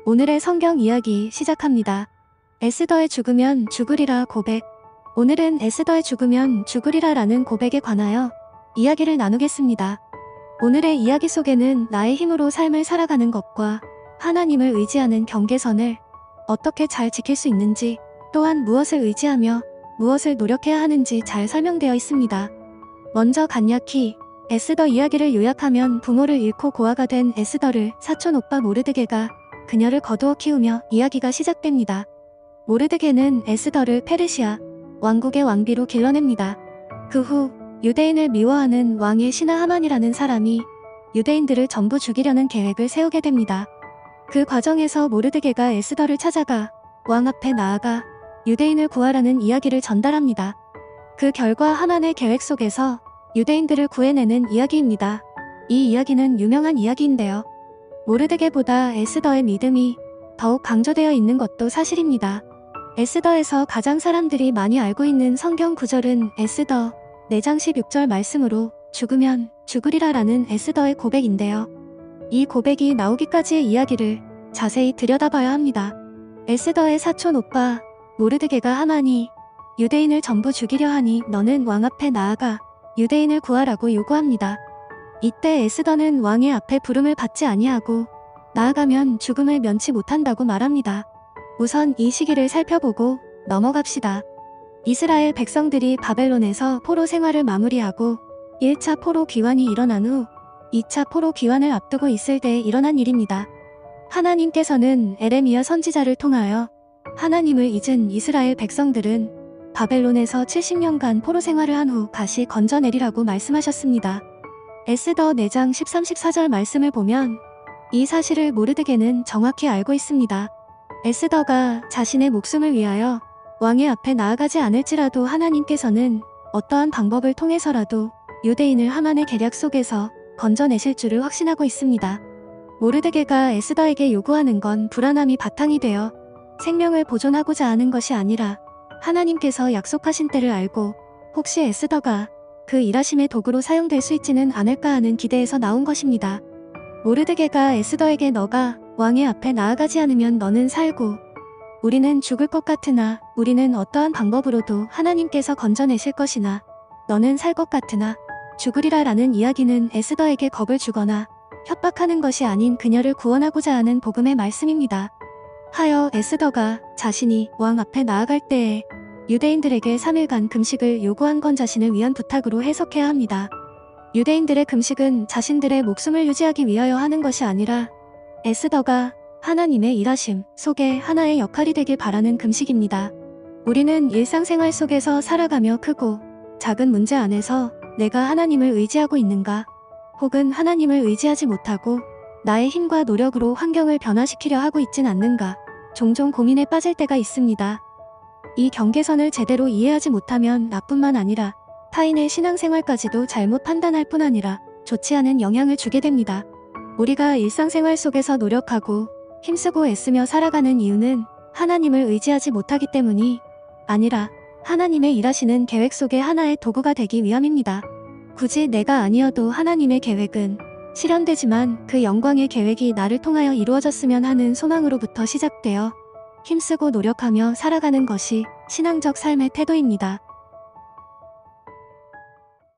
오늘의 성경 이야기 시작합니다. 에스더의 죽으면 죽으리라 고백. 오늘은 에스더의 죽으면 죽으리라 라는 고백에 관하여 이야기를 나누겠습니다. 오늘의 이야기 속에는 나의 힘으로 삶을 살아가는 것과 하나님을 의지하는 경계선을 어떻게 잘 지킬 수 있는지, 또한 무엇을 의지하며 무엇을 노력해야 하는지 잘 설명되어 있습니다. 먼저 간략히 에스더 이야기를 요약하면 부모를 잃고 고아가 된 에스더를 사촌 오빠 모르드게가 그녀를 거두어 키우며 이야기가 시작됩니다. 모르드게는 에스더를 페르시아 왕국의 왕비로 길러냅니다. 그 후 유대인을 미워하는 왕의 신하 하만이라는 사람이 유대인들을 전부 죽이려는 계획을 세우게 됩니다. 그 과정에서 모르드게가 에스더를 찾아가 왕 앞에 나아가 유대인을 구하라는 이야기를 전달합니다. 그 결과 하만의 계획 속에서 유대인들을 구해내는 이야기입니다. 이 이야기는 유명한 이야기인데요. 모르드게보다 에스더의 믿음이 더욱 강조되어 있는 것도 사실입니다. 에스더에서 가장 사람들이 많이 알고 있는 성경 구절은 에스더 4장 16절 말씀으로 죽으면 죽으리라 라는 에스더의 고백인데요. 이 고백이 나오기까지의 이야기를 자세히 들여다봐야 합니다. 에스더의 사촌 오빠 모르드게가 하만이 유대인을 전부 죽이려 하니 너는 왕 앞에 나아가 유대인을 구하라고 요구합니다. 이때 에스더는 왕의 앞에 부름을 받지 아니하고 나아가면 죽음을 면치 못한다고 말합니다. 우선 이 시기를 살펴보고 넘어갑시다. 이스라엘 백성들이 바벨론에서 포로 생활을 마무리하고 1차 포로 귀환이 일어난 후 2차 포로 귀환을 앞두고 있을 때 일어난 일입니다. 하나님께서는 에레미야 선지자를 통하여 하나님을 잊은 이스라엘 백성들은 바벨론에서 70년간 포로 생활을 한 후 다시 건져내리라고 말씀하셨습니다. 에스더 4장 13, 14절 말씀을 보면 이 사실을 모르드게는 정확히 알고 있습니다. 에스더가 자신의 목숨을 위하여 왕의 앞에 나아가지 않을지라도 하나님께서는 어떠한 방법을 통해서라도 유대인을 하만의 계략 속에서 건져내실 줄을 확신하고 있습니다. 모르드게가 에스더에게 요구하는 건 불안함이 바탕이 되어 생명을 보존하고자 하는 것이 아니라 하나님께서 약속하신 때를 알고 혹시 에스더가 그 일하심의 도구로 사용될 수 있지는 않을까 하는 기대에서 나온 것입니다. 모르드게가 에스더에게 너가 왕의 앞에 나아가지 않으면 너는 살고 우리는 죽을 것 같으나 우리는 어떠한 방법으로도 하나님께서 건져내실 것이나 너는 살 것 같으나 죽으리라 라는 이야기는 에스더에게 겁을 주거나 협박하는 것이 아닌 그녀를 구원하고자 하는 복음의 말씀입니다. 하여 에스더가 자신이 왕 앞에 나아갈 때에 유대인들에게 3일간 금식을 요구한 건 자신을 위한 부탁으로 해석해야 합니다. 유대인들의 금식은 자신들의 목숨을 유지하기 위하여 하는 것이 아니라 에스더가 하나님의 일하심 속에 하나의 역할이 되길 바라는 금식입니다. 우리는 일상생활 속에서 살아가며 크고 작은 문제 안에서 내가 하나님을 의지하고 있는가, 혹은 하나님을 의지하지 못하고 나의 힘과 노력으로 환경을 변화시키려 하고 있진 않는가, 종종 고민에 빠질 때가 있습니다. 이 경계선을 제대로 이해하지 못하면 나뿐만 아니라 타인의 신앙생활까지도 잘못 판단할 뿐 아니라 좋지 않은 영향을 주게 됩니다. 우리가 일상생활 속에서 노력하고 힘쓰고 애쓰며 살아가는 이유는 하나님을 의지하지 못하기 때문이 아니라 하나님의 일하시는 계획 속의 하나의 도구가 되기 위함입니다. 굳이 내가 아니어도 하나님의 계획은 실현되지만 그 영광의 계획이 나를 통하여 이루어졌으면 하는 소망으로부터 시작되어 힘쓰고 노력하며 살아가는 것이 신앙적 삶의 태도입니다.